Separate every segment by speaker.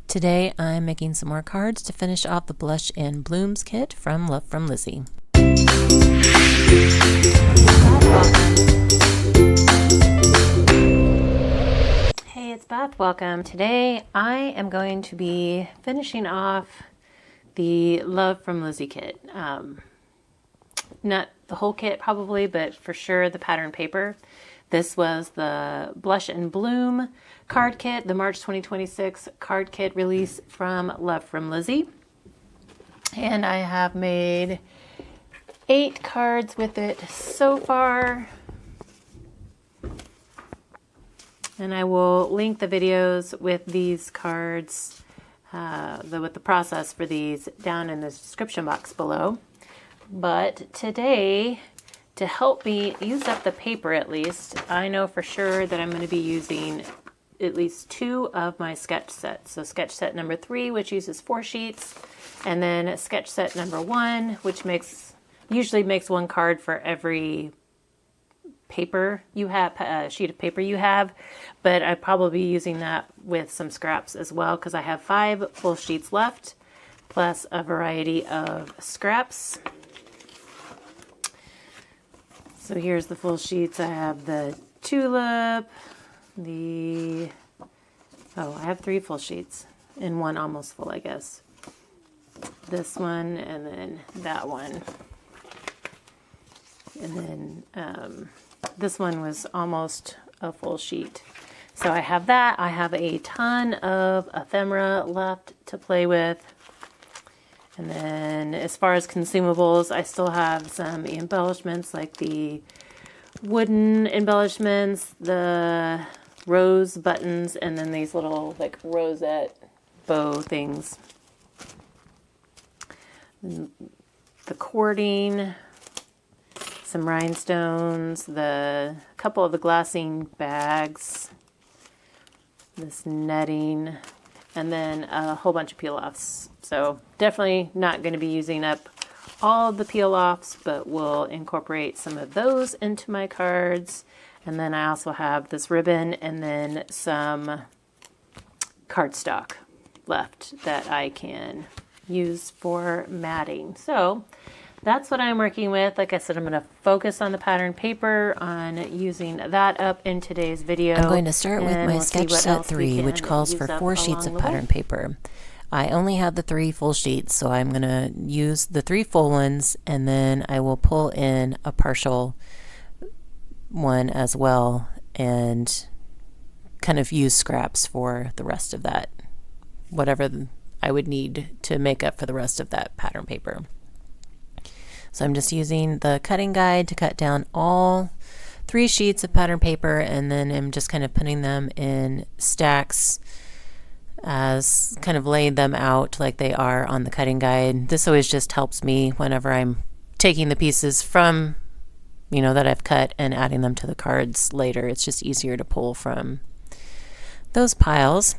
Speaker 1: Today I'm making some more cards to finish off the Blush and Blooms kit from Love from Lizi. Hey, it's Beth. Welcome. Today I am going to be finishing off the Love from Lizi kit. Not the whole kit probably, but for sure the pattern paper. This was the Blush and Bloom card kit, the March 2026 card kit release from Love from Lizi. And I have made 8 cards with it so far. And I will link the videos with these cards, with the process for these down in the description box below. But today, to help me use up the paper at least, I know for sure that I'm going to be using at least 2 of my sketch sets. So sketch set number 3, which uses 4 sheets, and then sketch set number 1, which usually makes 1 card for every paper you have, sheet of paper you have, but I'd probably be using that with some scraps as well because I have 5 full sheets left, plus a variety of scraps. So here's the full sheets. I have the tulip, I have 3 full sheets and 1 almost full, I guess. This one and then that one. And then this one was almost a full sheet. So I have that. I have a ton of ephemera left to play with. And then as far as consumables, I still have some embellishments like the wooden embellishments, the rose buttons, and then these little like rosette bow things. And the cording, some rhinestones, a couple of the glassine bags, this netting, and then a whole bunch of peel-offs. So definitely not going to be using up all of the peel-offs, but we'll incorporate some of those into my cards. And then I also have this ribbon and then some cardstock left that I can use for matting. So that's what I'm working with. Like I said, I'm going to focus on the pattern paper, on using that up in today's video.
Speaker 2: I'm going to start with my sketch set 3, which calls for 4 sheets of pattern paper. I only have the 3 full sheets, so I'm going to use the 3 full ones, and then I will pull in a partial one as well and kind of use scraps for the rest of that, whatever I would need to make up for the rest of that pattern paper. So I'm just using the cutting guide to cut down all 3 sheets of pattern paper, and then I'm just kind of putting them in stacks as kind of laying them out like they are on the cutting guide. This always just helps me whenever I'm taking the pieces from, that I've cut and adding them to the cards later. It's just easier to pull from those piles.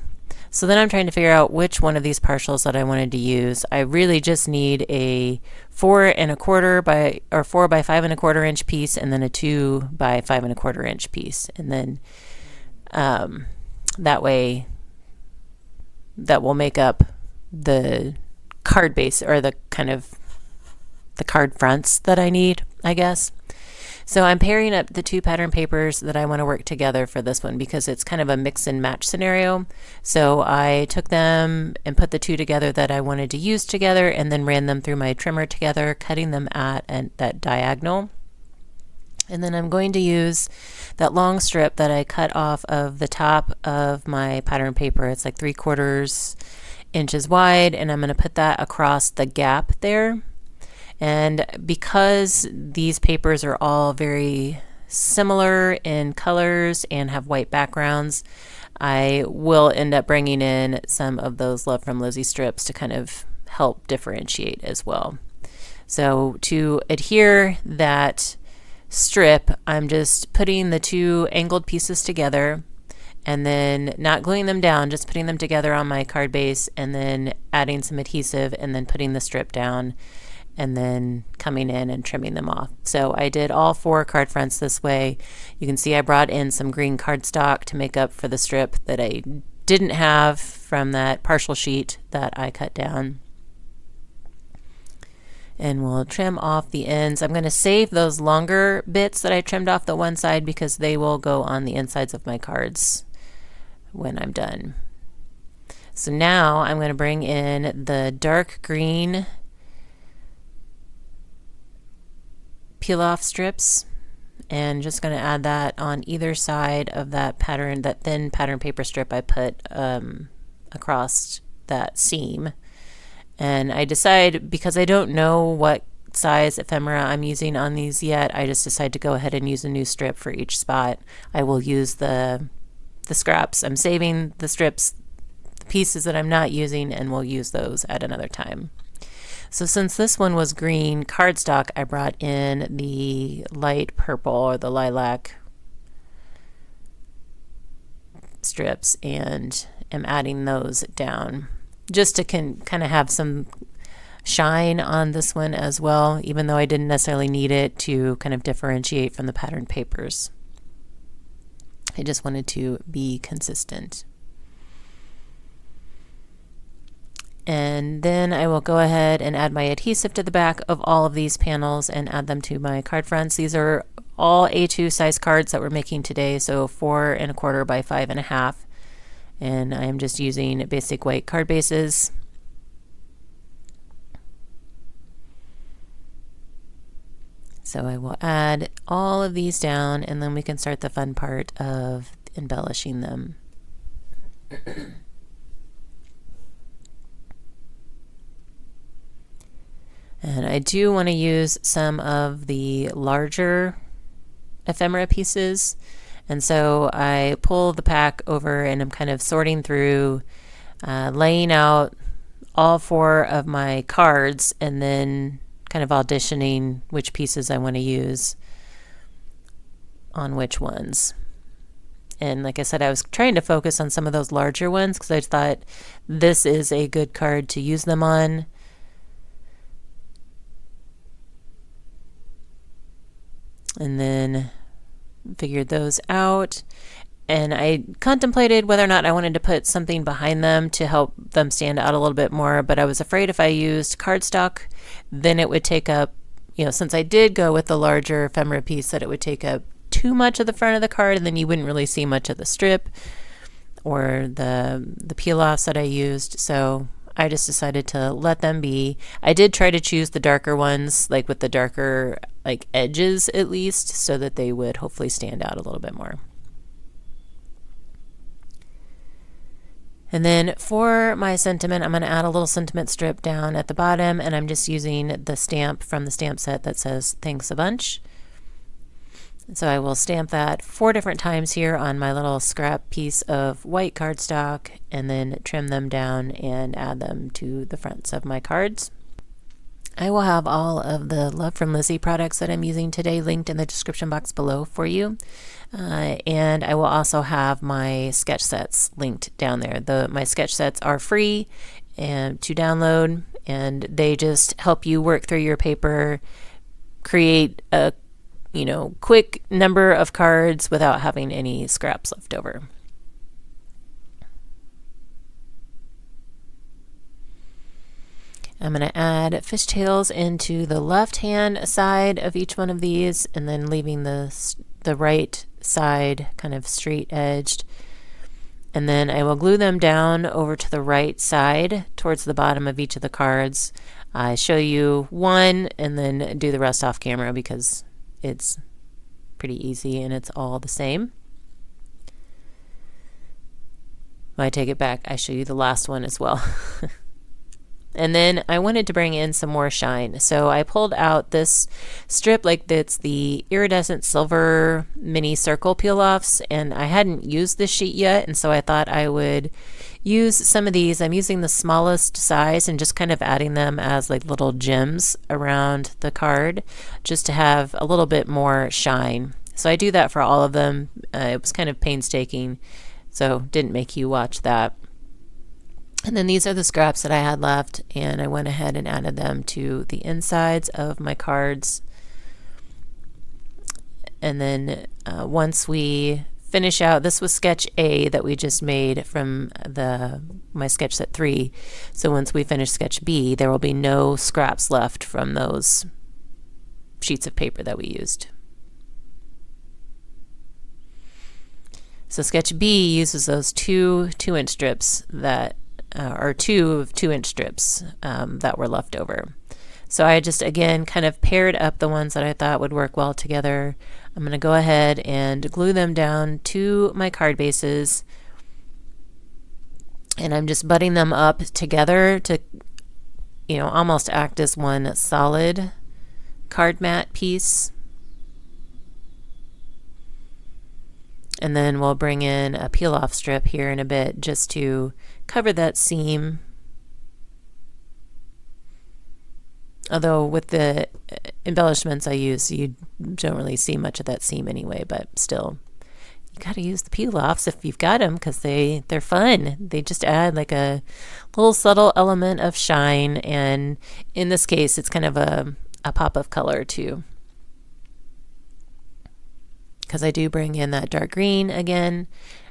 Speaker 2: So then I'm trying to figure out which one of these partials that I wanted to use. I really just need a 4 1/4 by 4 by 5 1/4 inch piece, and then a 2 by 5 1/4 inch piece, and then that way that will make up the card base, or the kind of the card fronts that I need, I guess. So I'm pairing up the 2 pattern papers that I want to work together for this one because it's kind of a mix and match scenario. So I took them and put the 2 together that I wanted to use together, and then ran them through my trimmer together, cutting them at that diagonal. And then I'm going to use that long strip that I cut off of the top of my pattern paper. It's like 3/4 inches wide, and I'm going to put that across the gap there. And because these papers are all very similar in colors and have white backgrounds, I will end up bringing in some of those Love from Lizi strips to kind of help differentiate as well. So to adhere that strip, I'm just putting the 2 angled pieces together and then not gluing them down, just putting them together on my card base, and then adding some adhesive, and then putting the strip down, and then coming in and trimming them off. So I did all 4 card fronts this way. You can see I brought in some green cardstock to make up for the strip that I didn't have from that partial sheet that I cut down. And we'll trim off the ends. I'm going to save those longer bits that I trimmed off the one side because they will go on the insides of my cards when I'm done. So now I'm going to bring in the dark green peel off strips and just going to add that on either side of that pattern, that thin pattern paper strip I put across that seam. And I decide, because I don't know what size ephemera I'm using on these yet, I just decide to go ahead and use a new strip for each spot. I will use the scraps. I'm saving the strips, the pieces that I'm not using, and we'll use those at another time. So since this one was green cardstock, I brought in the light purple or the lilac strips and am adding those down, just to kind of have some shine on this one as well, even though I didn't necessarily need it to kind of differentiate from the patterned papers. I just wanted to be consistent. And then I will go ahead and add my adhesive to the back of all of these panels and add them to my card fronts. These are all A2 size cards that we're making today, so 4 1/4 by 5 1/2. And I'm just using basic white card bases. So I will add all of these down, and then we can start the fun part of embellishing them. And I do want to use some of the larger ephemera pieces. And so I pull the pack over and I'm kind of sorting through, laying out all 4 of my cards and then kind of auditioning which pieces I want to use on which ones. And like I said, I was trying to focus on some of those larger ones because I thought this is a good card to use them on. And then figured those out, and I contemplated whether or not I wanted to put something behind them to help them stand out a little bit more, but I was afraid if I used cardstock, then it would take up, since I did go with the larger ephemera piece, that it would take up too much of the front of the card, and then you wouldn't really see much of the strip or the peel-offs that I used. So I just decided to let them be. I did try to choose the darker ones, like with the darker edges at least, so that they would hopefully stand out a little bit more. And then for my sentiment, I'm going to add a little sentiment strip down at the bottom, and I'm just using the stamp from the stamp set that says "Thanks a bunch." So I will stamp that 4 different times here on my little scrap piece of white cardstock, and then trim them down and add them to the fronts of my cards. I will have all of the Love from Lizi products that I'm using today linked in the description box below for you. And I will also have my sketch sets linked down there. My sketch sets are free and to download, and they just help you work through your paper, create a quick number of cards without having any scraps left over. I'm going to add fishtails into the left hand side of each one of these, and then leaving the right side kind of straight edged. And then I will glue them down over to the right side towards the bottom of each of the cards. I show you one and then do the rest off camera because it's pretty easy and it's all the same. When I take it back, I show you the last one as well. And then I wanted to bring in some more shine. So I pulled out this strip, it's the iridescent silver mini circle peel-offs, and I hadn't used this sheet yet, and so I thought I would use some of these. I'm using the smallest size and just kind of adding them as little gems around the card just to have a little bit more shine. So I do that for all of them. It was kind of painstaking, so didn't make you watch that. And then these are the scraps that I had left, and I went ahead and added them to the insides of my cards. And then once we finish out, this was sketch A that we just made from my sketch set 3. So once we finish sketch B, there will be no scraps left from those sheets of paper that we used. So sketch B uses those two 2-inch strips that or 2-inch strips that were left over. So I just, again, kind of paired up the ones that I thought would work well together. I'm going to go ahead and glue them down to my card bases. And I'm just butting them up together to, almost act as one solid card mat piece. And then we'll bring in a peel-off strip here in a bit just to cover that seam. Although with the embellishments I use, you don't really see much of that seam anyway, but still, you got to use the peel-offs if you've got them, because they're fun. They just add like a little subtle element of shine, and in this case, it's kind of a pop of color too. Because I do bring in that dark green again.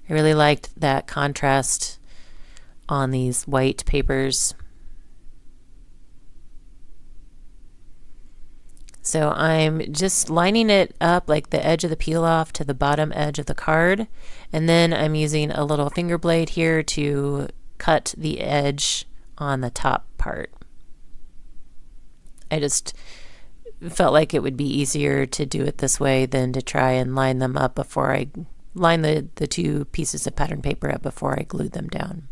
Speaker 2: I really liked that contrast on these white papers. So I'm just lining it up like the edge of the peel off to the bottom edge of the card, and then I'm using a little finger blade here to cut the edge on the top part. I just felt like it would be easier to do it this way than to try and line them up before I line the two pieces of pattern paper up before I glued them down.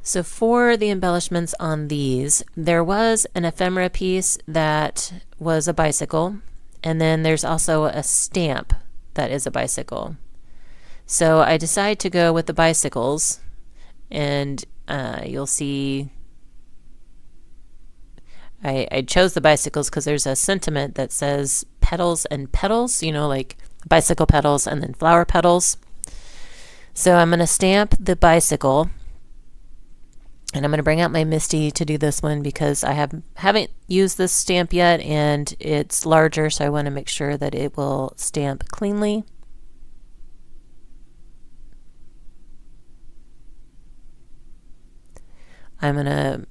Speaker 2: So for the embellishments on these, there was an ephemera piece that was a bicycle, and then there's also a stamp that is a bicycle. So I decided to go with the bicycles, and you'll see I chose the bicycles because there's a sentiment that says petals and petals, like bicycle petals and then flower petals. So I'm going to stamp the bicycle. And I'm going to bring out my MISTI to do this one because I haven't used this stamp yet, and it's larger, so I want to make sure that it will stamp cleanly. I'm going to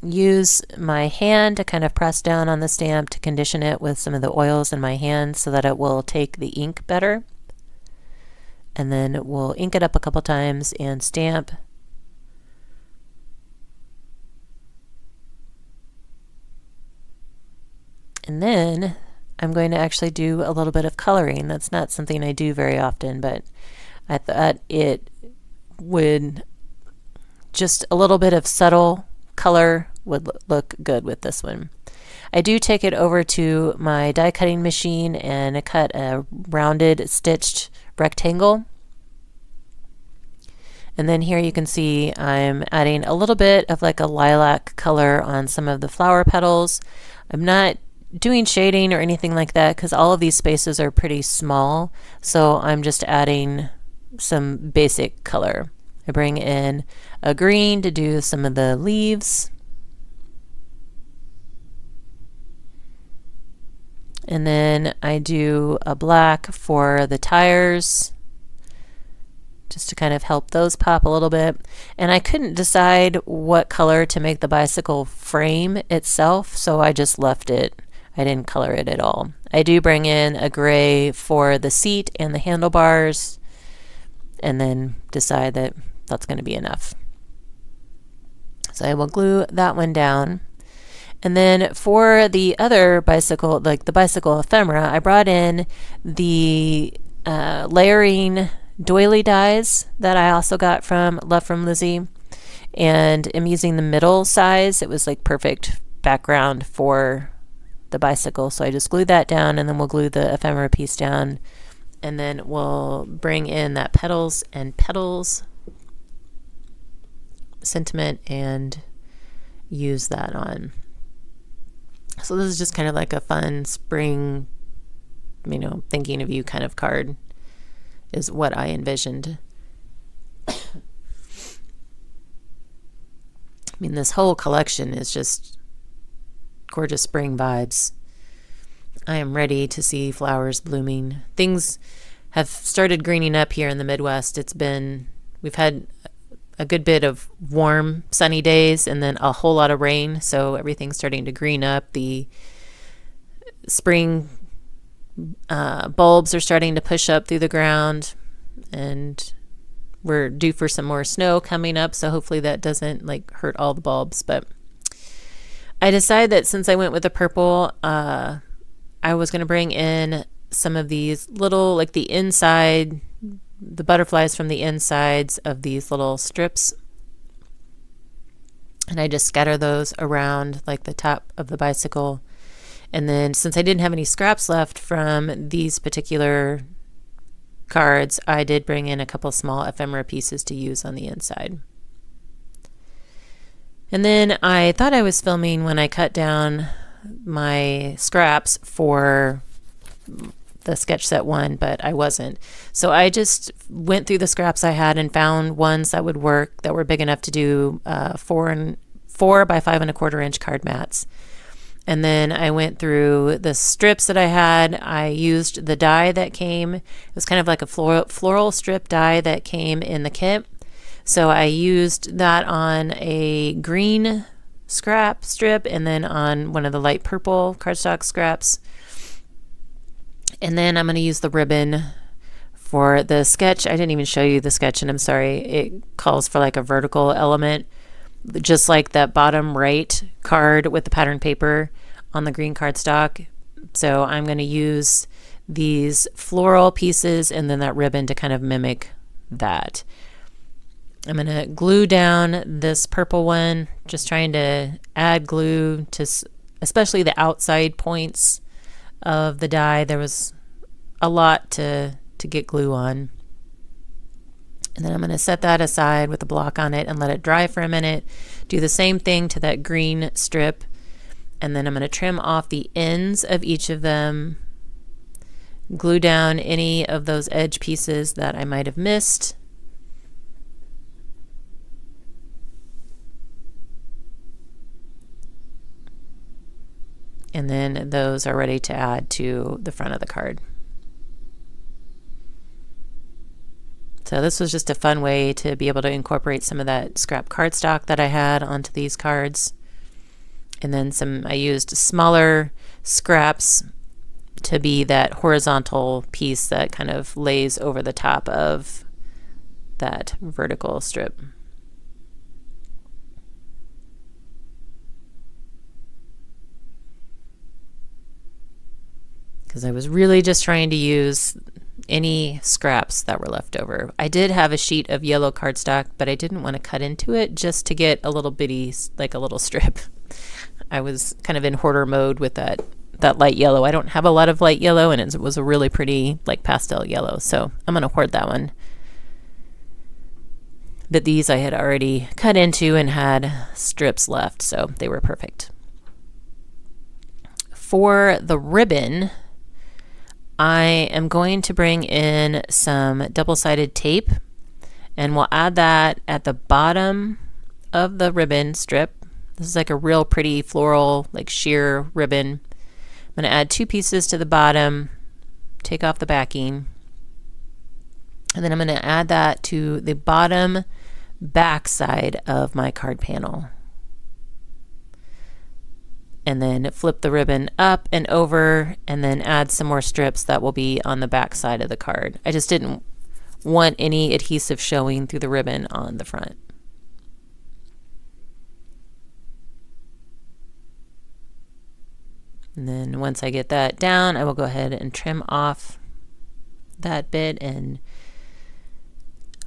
Speaker 2: use my hand to kind of press down on the stamp to condition it with some of the oils in my hand so that it will take the ink better. And then we'll ink it up a couple times and stamp. And then I'm going to actually do a little bit of coloring. That's not something I do very often, but I thought it would just a little bit of subtle color would look good with this one. I do take it over to my die cutting machine and cut a rounded stitched rectangle. And then here you can see I'm adding a little bit of like a lilac color on some of the flower petals. I'm not doing shading or anything like that because all of these spaces are pretty small, so I'm just adding some basic color. I bring in a green to do some of the leaves, and then I do a black for the tires just to kind of help those pop a little bit. And I couldn't decide what color to make the bicycle frame itself, so I just left it. I didn't color it at all. I do bring in a gray for the seat and the handlebars, and then decide that that's going to be enough. So I will glue that one down. And then for the other bicycle, like the bicycle ephemera, I brought in the layering doily dies that I also got from Lizi, and I'm using the middle size. It was like perfect background for the bicycle, so I just glued that down, and then we'll glue the ephemera piece down, and then we'll bring in that petals and petals sentiment and use that on. So this is just kind of like a fun spring, thinking of you kind of card is what I envisioned. I mean, this whole collection is just gorgeous spring vibes. I am ready to see flowers blooming. Things have started greening up here in the Midwest. We've had a good bit of warm, sunny days and then a whole lot of rain. So everything's starting to green up. The spring bulbs are starting to push up through the ground, and we're due for some more snow coming up. So hopefully that doesn't like hurt all the bulbs. But I decided that since I went with the purple, I was going to bring in some of these little, like the butterflies from the insides of these little strips. And I just scatter those around like the top of the bicycle. And then since I didn't have any scraps left from these particular cards, I did bring in a couple small ephemera pieces to use on the inside. And then I thought I was filming when I cut down my scraps for the sketch set one, but I wasn't. So I just went through the scraps I had and found ones that would work, that were big enough to do 4 by 5 1/4 inch card mats. And then I went through the strips that I had. I used the die that came. It was kind of like a floral strip die that came in the kit. So I used that on a green scrap strip and then on one of the light purple cardstock scraps. And then I'm going to use the ribbon for the sketch. I didn't even show you the sketch, and I'm sorry. It calls for like a vertical element, just like that bottom right card with the pattern paper on the green cardstock. So I'm going to use these floral pieces and then that ribbon to kind of mimic that. I'm going to glue down this purple one, just trying to add glue to especially the outside points of the die. There was a lot to get glue on. And then I'm going to set that aside with a block on it and let it dry for a minute. Do the same thing to that green strip. And then I'm going to trim off the ends of each of them. Glue down any of those edge pieces that I might have missed. And then those are ready to add to the front of the card. So this was just a fun way to be able to incorporate some of that scrap cardstock that I had onto these cards. And then I used smaller scraps to be that horizontal piece that kind of lays over the top of that vertical strip. Because I was really just trying to use any scraps that were left over. I did have a sheet of yellow cardstock, but I didn't want to cut into it just to get a little bitty, like a little strip. I was kind of in hoarder mode with that light yellow. I don't have a lot of light yellow, and it was a really pretty like pastel yellow, so I'm going to hoard that one. But these I had already cut into and had strips left, so they were perfect. For the ribbon, I am going to bring in some double-sided tape, and we'll add that at the bottom of the ribbon strip. This is like a real pretty floral, like sheer ribbon. I'm going to add 2 pieces to the bottom, take off the backing, and then I'm going to add that to the bottom back side of my card panel. And then flip the ribbon up and over, and then add some more strips that will be on the back side of the card. I just didn't want any adhesive showing through the ribbon on the front. And then once I get that down, I will go ahead and trim off that bit. And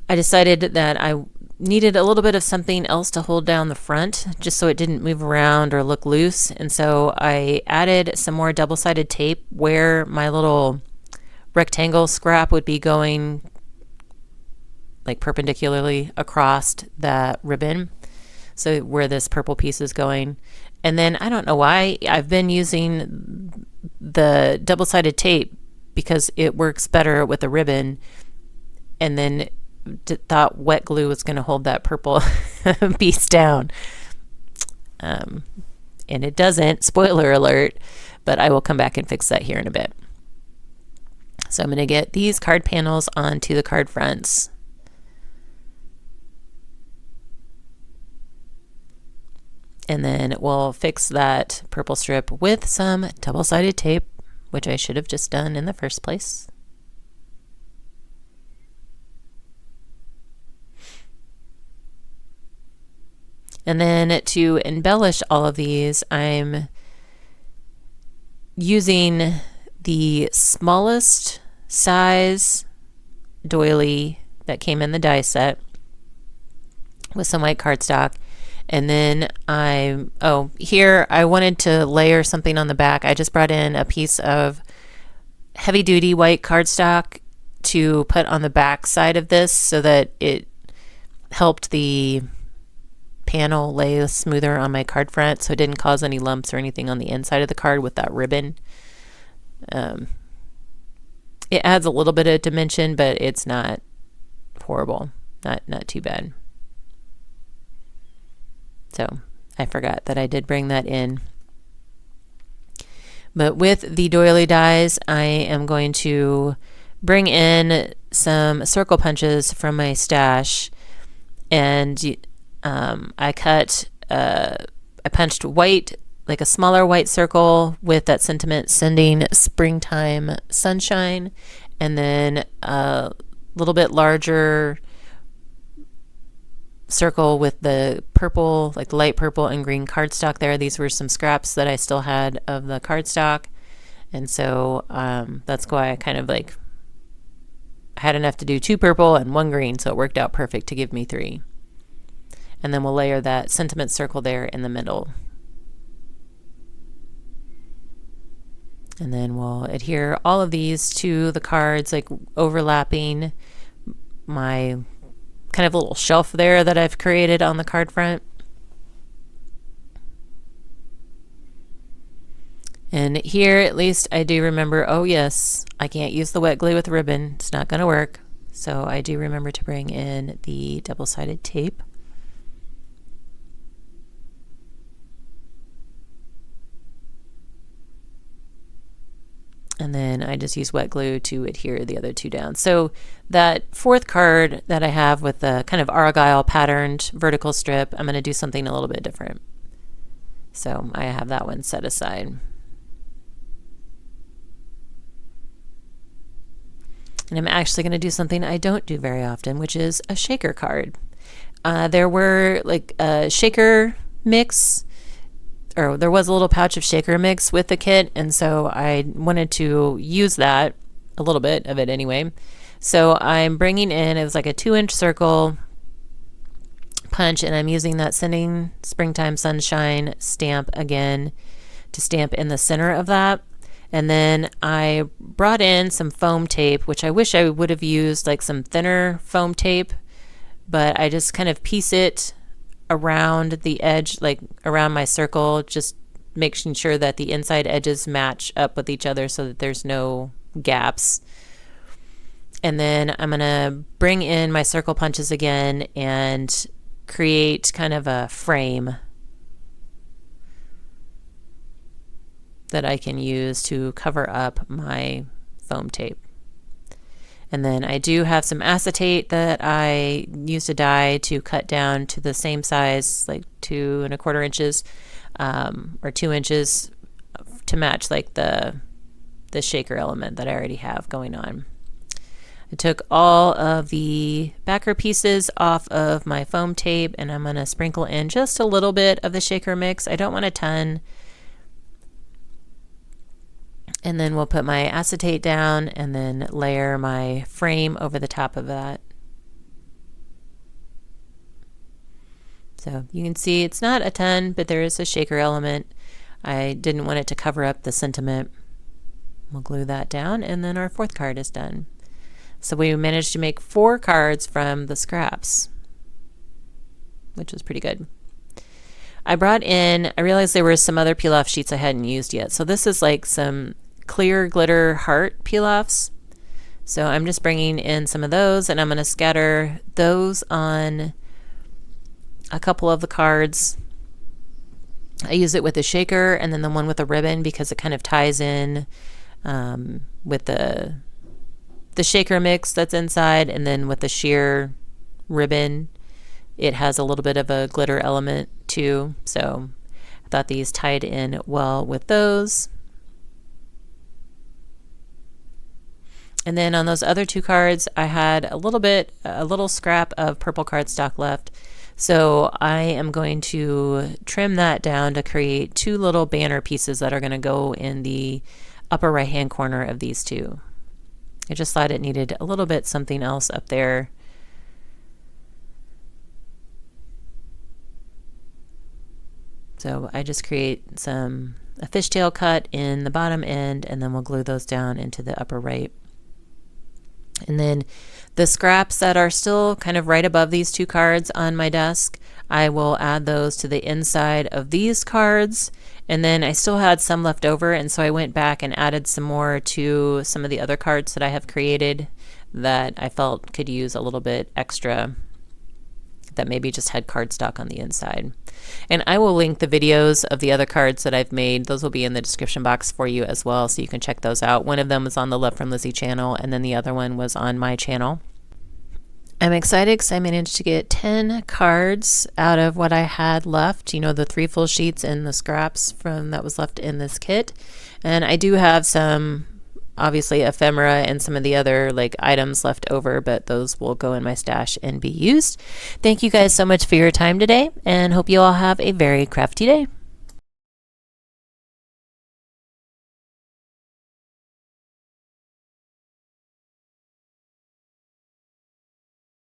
Speaker 2: I decided that I needed a little bit of something else to hold down the front, just so it didn't move around or look loose. And so I added some more double-sided tape where my little rectangle scrap would be going like perpendicularly across that ribbon, so where this purple piece is going. And then I don't know why I've been using the double-sided tape, because it works better with the ribbon, and then thought wet glue was going to hold that purple piece down. and it doesn't, spoiler alert, but I will come back and fix that here in a bit. So I'm going to get these card panels onto the card fronts. And then we'll fix that purple strip with some double-sided tape, which I should have just done in the first place. And then to embellish all of these, I'm using the smallest size doily that came in the die set with some white cardstock. And then here I wanted to layer something on the back. I just brought in a piece of heavy duty white cardstock to put on the back side of this so that it helped the panel lay smoother on my card front, so it didn't cause any lumps or anything on the inside of the card with that ribbon. It adds a little bit of dimension, but it's not horrible, not too bad. So I forgot that I did bring that in. But with the doily dies, I am going to bring in some circle punches from my stash, and I punched white, like a smaller white circle with that sentiment sending springtime sunshine, and then a little bit larger circle with the purple, like light purple and green cardstock there. These were some scraps that I still had of the cardstock, and so that's why I kind of like had enough to do 2 purple and 1 green, so it worked out perfect to give me 3. And then we'll layer that sentiment circle there in the middle. And then we'll adhere all of these to the cards, like overlapping my kind of little shelf there that I've created on the card front. And here, at least I do remember, oh yes, I can't use the wet glue with ribbon. It's not going to work. So I do remember to bring in the double-sided tape. And then I just use wet glue to adhere the other 2 down. So that 4th card that I have with the kind of argyle patterned vertical strip, I'm going to do something a little bit different. So I have that one set aside. And I'm actually going to do something I don't do very often, which is a shaker card. There were like a shaker mix, or there was a little pouch of shaker mix with the kit, and so I wanted to use that, a little bit of it anyway. So I'm bringing in, it was like a 2-inch circle punch, and I'm using that Sending Springtime Sunshine stamp again to stamp in the center of that. And then I brought in some foam tape, which I wish I would have used like some thinner foam tape, but I just kind of piece it around the edge, like around my circle, just making sure that the inside edges match up with each other so that there's no gaps. And then I'm going to bring in my circle punches again and create kind of a frame that I can use to cover up my foam tape. And then I do have some acetate that I used a die to cut down to the same size, like 2 1/4 inches, or 2 inches, to match like the shaker element that I already have going on. I took all of the backer pieces off of my foam tape, and I'm going to sprinkle in just a little bit of the shaker mix. I don't want a ton. And then we'll put my acetate down and then layer my frame over the top of that. So you can see it's not a ton, but there is a shaker element. I didn't want it to cover up the sentiment. We'll glue that down, and then our 4th card is done. So we managed to make 4 cards from the scraps, which was pretty good. I realized there were some other peel-off sheets I hadn't used yet. So this is like some clear glitter heart peel-offs. So I'm just bringing in some of those, and I'm going to scatter those on a couple of the cards. I use it with a shaker, and then the one with a ribbon because it kind of ties in with the shaker mix that's inside, and then with the sheer ribbon, it has a little bit of a glitter element too. So I thought these tied in well with those. And then on those other 2 cards, I had a little scrap of purple cardstock left. So I am going to trim that down to create 2 little banner pieces that are going to go in the upper right hand corner of these 2. I just thought it needed a little bit something else up there. So I just create a fishtail cut in the bottom end, and then we'll glue those down into the upper right. And then the scraps that are still kind of right above these 2 cards on my desk, I will add those to the inside of these cards. And then I still had some left over, and so I went back and added some more to some of the other cards that I have created that I felt could use a little bit extra, that maybe just had cardstock on the inside. And I will link the videos of the other cards that I've made. Those will be in the description box for you as well, so you can check those out. One of them was on the Love from Lizi channel, and then the other one was on my channel. I'm excited because I managed to get 10 cards out of what I had left, you know, the 3 full sheets and the scraps from that was left in this kit. And I do have some, obviously, ephemera and some of the other like items left over, but those will go in my stash and be used. Thank you guys so much for your time today, and hope you all have a very crafty day.